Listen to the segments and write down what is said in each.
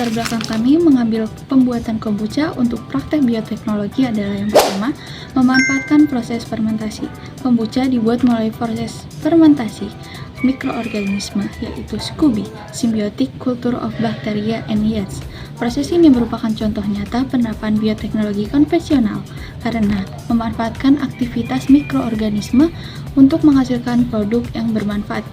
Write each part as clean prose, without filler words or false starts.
latar belakang kami mengambil pembuatan kombucha untuk praktek bioteknologi adalah yang pertama, memanfaatkan proses fermentasi. Kombucha dibuat melalui proses fermentasi mikroorganisme, yaitu SCOBY, Symbiotic Culture of Bacteria and Yeast. Proses ini merupakan contoh nyata penerapan bioteknologi konvensional karena memanfaatkan aktivitas mikroorganisme untuk menghasilkan produk yang bermanfaat.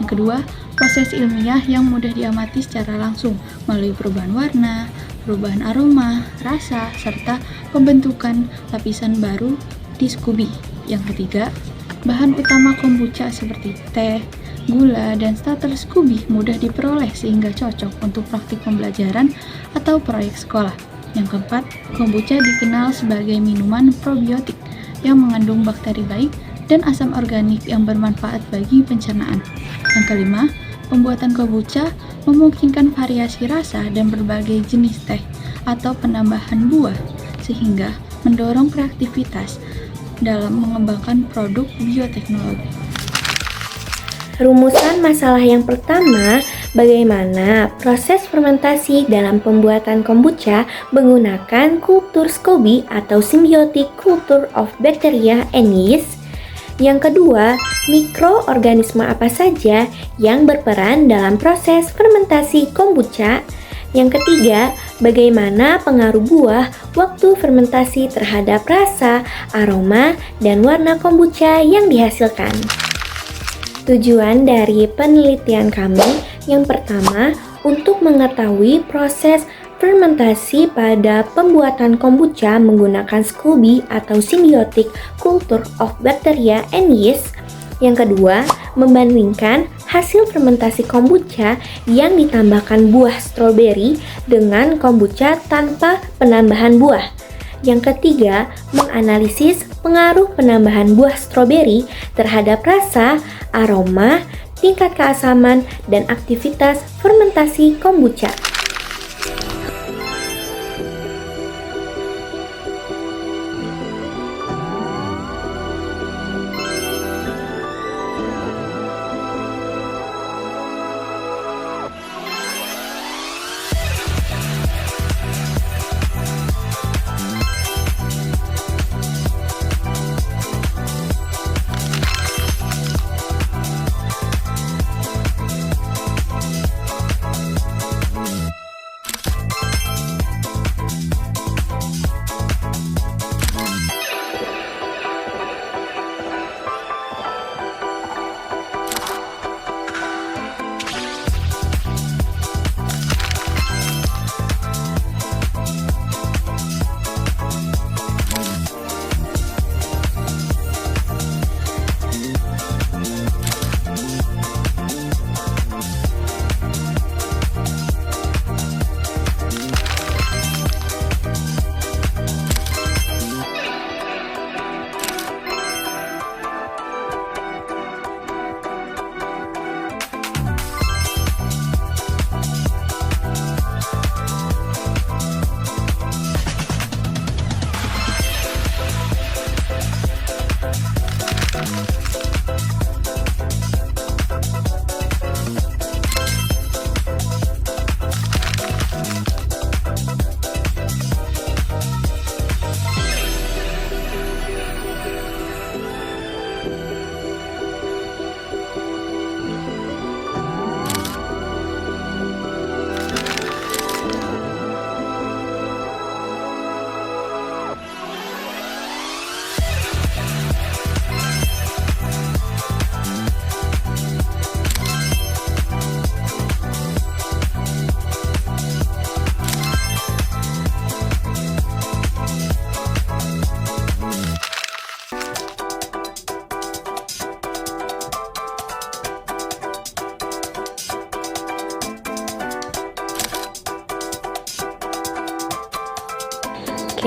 Yang kedua, proses ilmiah yang mudah diamati secara langsung melalui perubahan warna, perubahan aroma, rasa, serta pembentukan lapisan baru di SCOBY. Yang ketiga, bahan utama kombucha seperti teh, gula, dan starter SCOBY mudah diperoleh sehingga cocok untuk praktik pembelajaran atau proyek sekolah. Yang keempat, kombucha dikenal sebagai minuman probiotik yang mengandung bakteri baik dan asam organik yang bermanfaat bagi pencernaan. Yang kelima, pembuatan kombucha memungkinkan variasi rasa dan berbagai jenis teh atau penambahan buah, sehingga mendorong kreativitas dalam mengembangkan produk bioteknologi. Rumusan masalah yang pertama, bagaimana proses fermentasi dalam pembuatan kombucha menggunakan kultur SCOBY atau Symbiotic Culture of Bacteria and Yeast. Yang kedua, mikroorganisme apa saja yang berperan dalam proses fermentasi kombucha. Yang ketiga, bagaimana pengaruh buah waktu fermentasi terhadap rasa, aroma, dan warna kombucha yang dihasilkan. Tujuan dari penelitian kami yang pertama untuk mengetahui proses fermentasi pada pembuatan kombucha menggunakan SCOBY atau Symbiotic Culture of Bacteria and Yeast. Yang kedua, membandingkan hasil fermentasi kombucha yang ditambahkan buah stroberi dengan kombucha tanpa penambahan buah. Yang ketiga, menganalisis pengaruh penambahan buah stroberi terhadap rasa, aroma, tingkat keasaman, dan aktivitas fermentasi kombucha.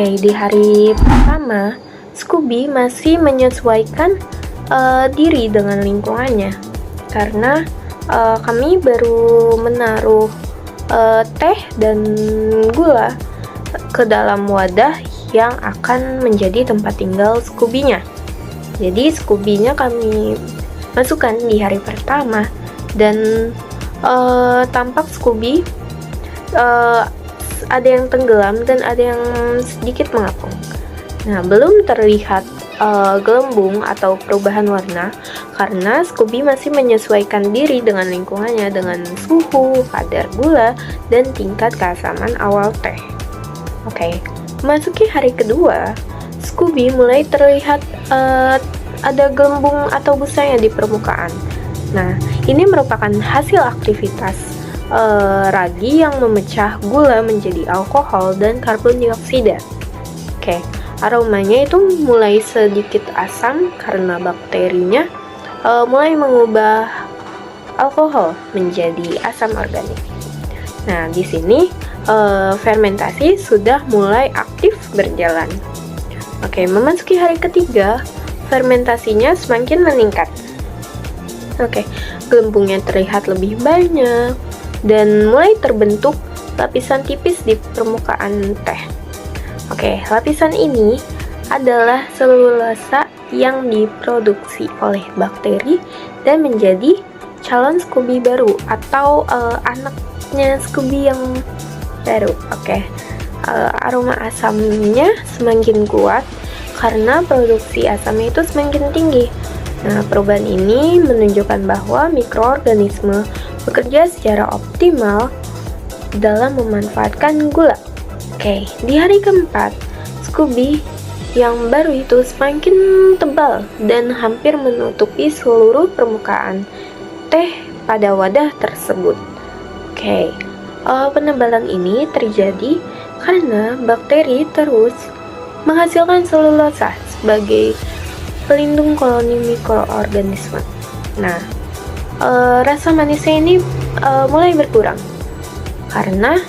Oke, di hari pertama, SCOBY masih menyesuaikan diri dengan lingkungannya karena kami baru menaruh teh dan gula ke dalam wadah yang akan menjadi tempat tinggal SCOBY-nya. Jadi SCOBY-nya kami masukkan di hari pertama dan tampak SCOBY eh, ada yang tenggelam dan ada yang sedikit mengapung. Nah, belum terlihat gelembung atau perubahan warna karena Scooby masih menyesuaikan diri dengan lingkungannya dengan suhu, kadar gula, dan tingkat keasaman awal teh. Oke, memasuki hari kedua, Scooby mulai terlihat ada gelembung atau busanya di permukaan. Nah, ini merupakan hasil aktivitas ragi yang memecah gula menjadi alkohol dan karbon dioksida. Oke, aromanya itu mulai sedikit asam karena bakterinya mulai mengubah alkohol menjadi asam organik. Nah, di sini fermentasi sudah mulai aktif berjalan. Oke, memasuki hari ketiga, fermentasinya semakin meningkat. Oke, gelembungnya terlihat lebih banyak dan mulai terbentuk lapisan tipis di permukaan teh. Oke, lapisan ini adalah selulosa yang diproduksi oleh bakteri dan menjadi calon Scooby baru atau anaknya Scooby yang baru. Oke, aroma asamnya semakin kuat karena produksi asamnya itu semakin tinggi. Nah, perubahan ini menunjukkan bahwa mikroorganisme bekerja secara optimal dalam memanfaatkan gula. Oke, di hari keempat, Scooby yang baru itu semakin tebal dan hampir menutupi seluruh permukaan teh pada wadah tersebut. Oke, penebalan ini terjadi karena bakteri terus menghasilkan selulosa sebagai pelindung koloni mikroorganisme. Nah, rasa manisnya ini mulai berkurang karena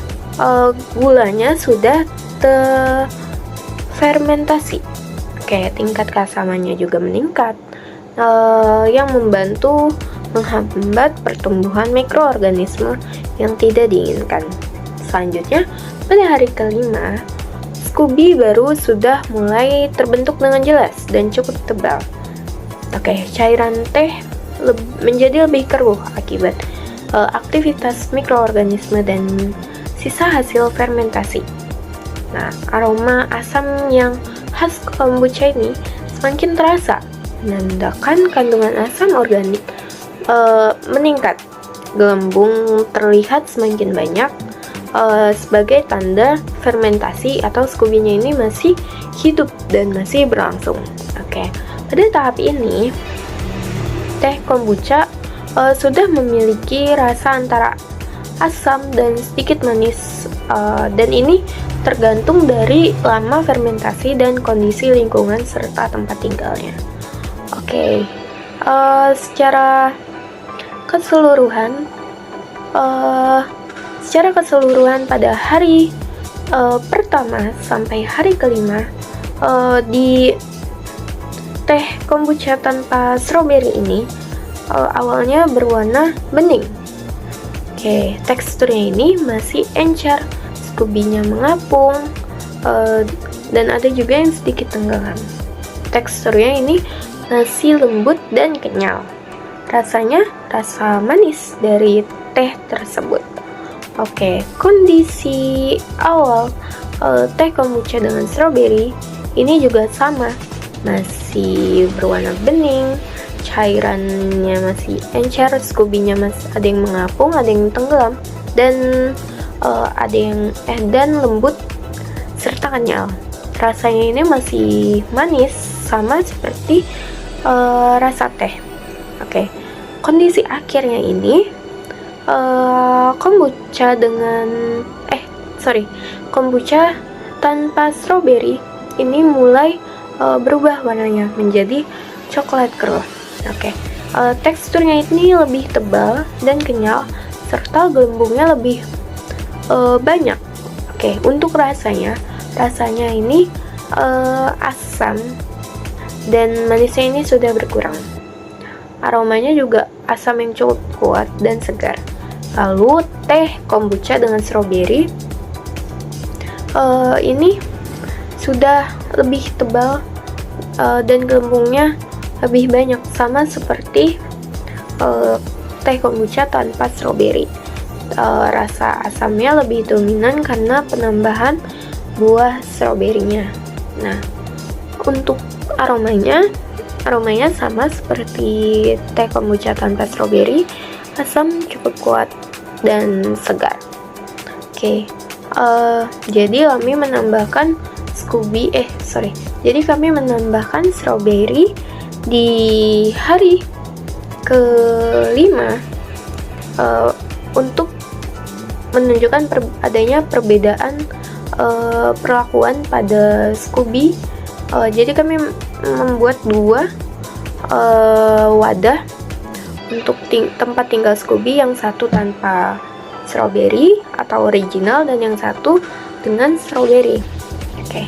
gulanya sudah terfermentasi. Oke, tingkat keasamannya juga meningkat, yang membantu menghambat pertumbuhan mikroorganisme yang tidak diinginkan. Selanjutnya, pada hari kelima, Scooby baru sudah mulai terbentuk dengan jelas dan cukup tebal. Oke, cairan teh menjadi lebih keruh akibat aktivitas mikroorganisme dan sisa hasil fermentasi. Nah, aroma asam yang khas kombucha ini semakin terasa, menandakan kandungan asam organik meningkat. Gelembung terlihat semakin banyak sebagai tanda fermentasi atau Scooby-nya ini masih hidup dan masih berlangsung. Oke, pada tahap ini teh kombucha sudah memiliki rasa antara asam dan sedikit manis, dan ini tergantung dari lama fermentasi dan kondisi lingkungan serta tempat tinggalnya. Oke, secara keseluruhan pada hari pertama sampai hari kelima, di teh kombucha tanpa strawberry ini awalnya berwarna bening. Oke, teksturnya ini masih encer, Scooby-nya mengapung, dan ada juga yang sedikit tenggelam. Teksturnya ini masih lembut dan kenyal. Rasanya rasa manis dari teh tersebut. Oke, kondisi awal teh kombucha dengan strawberry ini juga sama, masih berwarna bening, cairannya masih encer, Scooby-nya masih ada yang mengapung, ada yang tenggelam, dan dan lembut serta kenyal. Rasanya ini masih manis sama seperti rasa teh. Oke, kondisi akhirnya ini kombucha tanpa strawberry ini mulai berubah warnanya menjadi coklat keruh. Oke, teksturnya ini lebih tebal dan kenyal serta gelembungnya lebih banyak. Oke, untuk rasanya ini asam dan manisnya ini sudah berkurang. Aromanya juga asam yang cukup kuat dan segar. Lalu teh kombucha dengan strawberry ini sudah lebih tebal dan gelembungnya lebih banyak, sama seperti teh kombucha tanpa strawberry. rasa asamnya lebih dominan karena penambahan buah stroberinya. Nah, untuk aromanya sama seperti teh kombucha tanpa stroberi, asam cukup kuat dan segar. Oke, jadi kami menambahkan stroberi di hari kelima untuk menunjukkan adanya perbedaan perlakuan pada Scooby. Jadi kami membuat dua wadah untuk tempat tinggal Scooby, yang satu tanpa strawberry atau original dan yang satu dengan strawberry. Oke,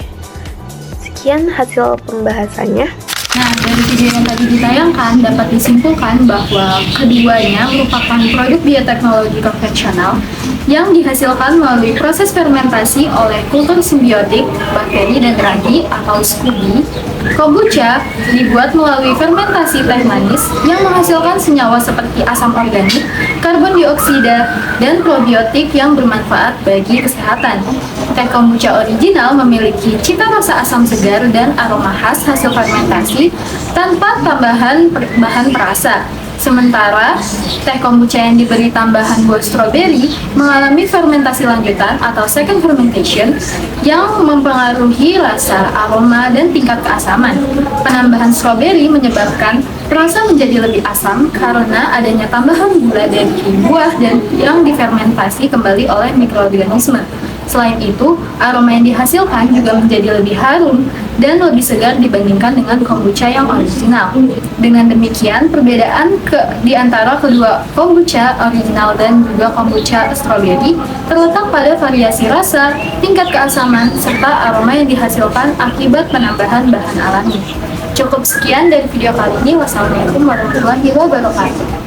sekian hasil pembahasannya. Nah, dari video yang tadi ditayangkan dapat disimpulkan bahwa keduanya merupakan produk bioteknologi konvensional yang dihasilkan melalui proses fermentasi oleh kultur simbiotik bakteri dan ragi atau Scooby. Kombucha dibuat melalui fermentasi teh manis yang menghasilkan senyawa seperti asam organik, karbon dioksida, dan probiotik yang bermanfaat bagi kesehatan. Teh kombucha original memiliki cita rasa asam segar dan aroma khas hasil fermentasi tanpa tambahan bahan perasa. Sementara teh kombucha yang diberi tambahan buah stroberi mengalami fermentasi lanjutan atau second fermentation yang mempengaruhi rasa, aroma, dan tingkat keasaman. Penambahan stroberi menyebabkan rasa menjadi lebih asam karena adanya tambahan gula dari buah dan yang difermentasi kembali oleh mikroorganisme. Selain itu, aroma yang dihasilkan juga menjadi lebih harum dan lebih segar dibandingkan dengan kombucha yang original. Dengan demikian, perbedaan di antara kedua kombucha original dan juga kombucha strawberry terletak pada variasi rasa, tingkat keasaman, serta aroma yang dihasilkan akibat penambahan bahan alami. Cukup sekian dari video kali ini. Wassalamualaikum warahmatullahi wabarakatuh.